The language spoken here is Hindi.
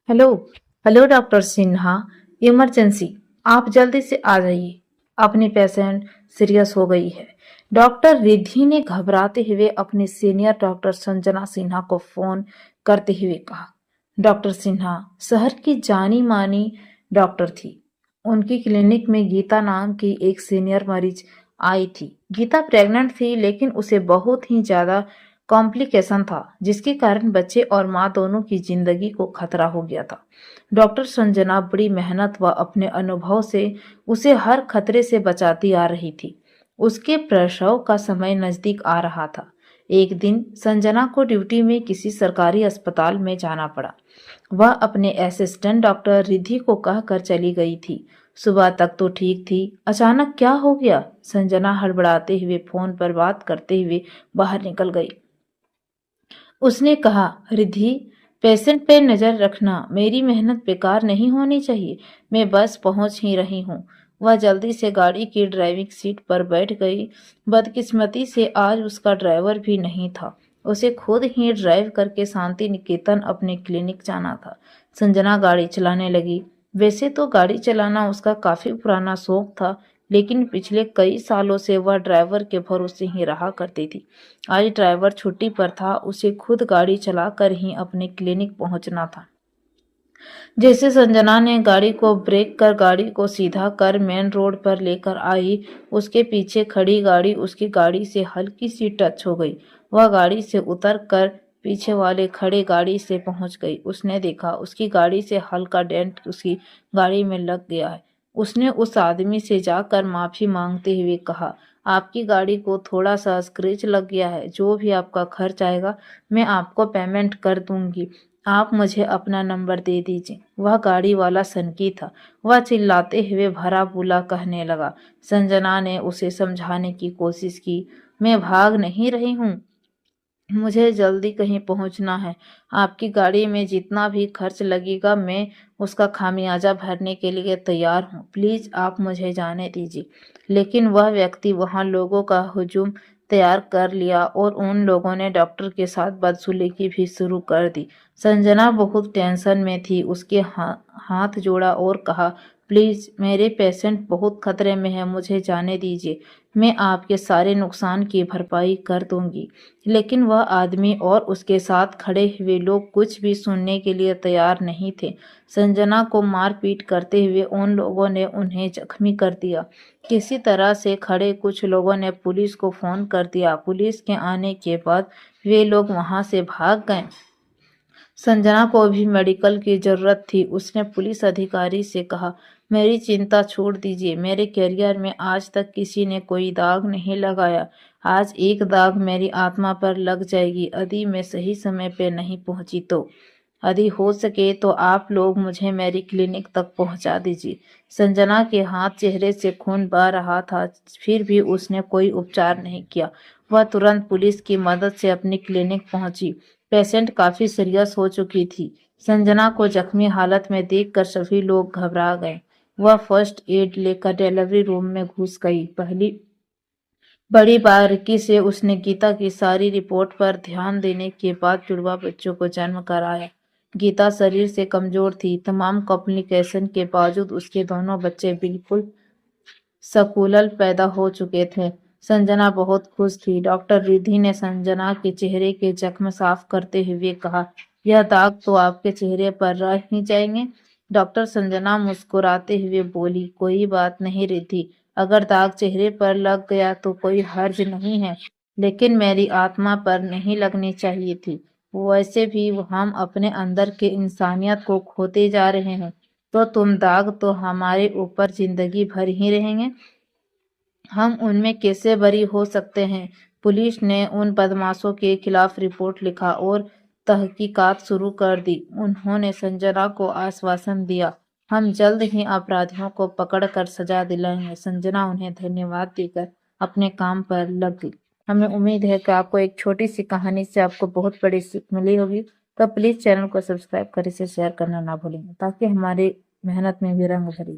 Hello. Hello doctor Sinha, emergency, आप जल्दी से आ जाइए। अपनी पेशेंट सीरियस हो गई है। डॉक्टर रिद्धि ने घबराते हुए अपने सीनियर डॉक्टर संजना सिन्हा को फोन करते हुए कहा। डॉक्टर सिन्हा शहर की जानी मानी डॉक्टर थी। उनकी क्लिनिक में गीता नाम की एक सीनियर मरीज आई थी। गीता प्रेग्नेंट थी, लेकिन उसे बहुत ही ज्यादा कॉम्प्लिकेशन था, जिसके कारण बच्चे और माँ दोनों की जिंदगी को खतरा हो गया था। डॉक्टर संजना बड़ी मेहनत व अपने अनुभव से उसे हर खतरे से बचाती आ रही थी। उसके प्रसव का समय नजदीक आ रहा था। एक दिन संजना को ड्यूटी में किसी सरकारी अस्पताल में जाना पड़ा। वह अपने असिस्टेंट डॉक्टर रिद्धि को कहकर चली गई थी। सुबह तक तो ठीक थी, अचानक क्या हो गया? संजना हड़बड़ाते हुए फोन पर बात करते हुए बाहर निकल गई। उसने कहा, रिद्धि, पेशेंट पे नजर रखना, मेरी मेहनत बेकार नहीं होनी चाहिए। मैं बस पहुंच ही रही हूँ। वह जल्दी से गाड़ी की ड्राइविंग सीट पर बैठ गई। बदकिस्मती से आज उसका ड्राइवर भी नहीं था। उसे खुद ही ड्राइव करके शांति निकेतन अपने क्लिनिक जाना था। संजना गाड़ी चलाने लगी। वैसे तो गाड़ी चलाना उसका काफी पुराना शौक था, लेकिन पिछले कई सालों से वह ड्राइवर के भरोसे ही रहा करती थी। आज ड्राइवर छुट्टी पर था, उसे खुद गाड़ी चलाकर ही अपने क्लिनिक पहुंचना था। जैसे संजना ने गाड़ी को ब्रेक कर गाड़ी को सीधा कर मेन रोड पर लेकर आई, उसके पीछे खड़ी गाड़ी उसकी गाड़ी से हल्की सी टच हो गई। वह गाड़ी से उतर कर पीछे वाले खड़े गाड़ी से पहुंच गई। उसने देखा उसकी गाड़ी से हल्का डेंट उसकी गाड़ी में लग गया है। उसने उस आदमी से जाकर माफी मांगते हुए कहा, आपकी गाड़ी को थोड़ा सा स्क्रैच लग गया है, जो भी आपका खर्च आएगा मैं आपको पेमेंट कर दूंगी। आप मुझे अपना नंबर दे दीजिए। वह गाड़ी वाला सनकी था। वह चिल्लाते हुए भरा बुला कहने लगा। संजना ने उसे समझाने की कोशिश की, मैं भाग नहीं रही हूँ, मुझे जल्दी कहीं पहुंचना है। आपकी गाड़ी में जितना भी खर्च लगेगा मैं उसका खामियाजा भरने के लिए तैयार हूँ। प्लीज आप मुझे जाने दीजिए। लेकिन वह व्यक्ति वहां लोगों का हुजूम तैयार कर लिया और उन लोगों ने डॉक्टर के साथ बदसलूकी भी शुरू कर दी। संजना बहुत टेंशन में थी। उसके हाथ जोड़ा और कहा, प्लीज मेरे पेशेंट बहुत खतरे में है, मुझे जाने दीजिए। मैं आपके सारे नुकसान की भरपाई कर दूंगी। लेकिन वह आदमी और उसके साथ खड़े हुए लोग कुछ भी सुनने के लिए तैयार नहीं थे। संजना को मारपीट करते हुए उन लोगों ने उन्हें जख्मी कर दिया। किसी तरह से खड़े कुछ लोगों ने पुलिस को फोन कर दिया। पुलिस के आने के बाद वे लोग वहां से भाग गए। संजना को भी मेडिकल की जरूरत थी। उसने पुलिस अधिकारी से कहा, मेरी चिंता छोड़ दीजिए, मेरे करियर में आज तक किसी ने कोई दाग नहीं लगाया। आज एक दाग मेरी आत्मा पर लग जाएगी यदि मैं सही समय पे नहीं पहुंची तो। यदि हो सके तो आप लोग मुझे मेरी क्लिनिक तक पहुंचा दीजिए। संजना के हाथ चेहरे से खून बह रहा था, फिर भी उसने कोई उपचार नहीं किया। वह तुरंत पुलिस की मदद से अपनी क्लिनिक पहुंची। पेशेंट काफी सीरियस हो चुकी थी। संजना को जख्मी हालत में देखकर सभी लोग घबरा गए। वह फर्स्ट एड लेकर डिलीवरी रूम में घुस गई। पहली बड़ी बारीकी से उसने गीता की सारी रिपोर्ट पर ध्यान देने के बाद जुड़वा बच्चों को जन्म कराया। गीता शरीर से कमजोर थी। तमाम कॉम्प्लिकेशन के बावजूद उसके दोनों बच्चे बिल्कुल सकुशल पैदा हो चुके थे। संजना बहुत खुश थी। डॉक्टर रिद्धि ने संजना के चेहरे के जख्म साफ करते हुए कहा, यह दाग तो आपके चेहरे पर रह ही जाएंगे। डॉक्टर संजना मुस्कुराते हुए बोली, कोई बात नहीं रिद्धि, अगर दाग चेहरे पर लग गया तो कोई हर्ज नहीं है, लेकिन मेरी आत्मा पर नहीं लगनी चाहिए थी। वैसे भी हम अपने अंदर के इंसानियत को खोते जा रहे हैं, तो तुम दाग तो हमारे ऊपर जिंदगी भर ही रहेंगे। हम उनमें कैसे बरी हो सकते हैं? पुलिस ने उन बदमाशों के खिलाफ रिपोर्ट लिखा और तहकीकात शुरू कर दी। उन्होंने संजना को आश्वासन दिया, हम जल्द ही अपराधियों को पकड़कर सजा दिलाएंगे। संजना उन्हें धन्यवाद देकर अपने काम पर लग गई। हमें उम्मीद है कि आपको एक छोटी सी कहानी से आपको बहुत बड़ी सीख मिली होगी। तो प्लीज चैनल को सब्सक्राइब कर इसे शेयर करना ना भूलें, ताकि हमारी मेहनत में भी रंग भरे।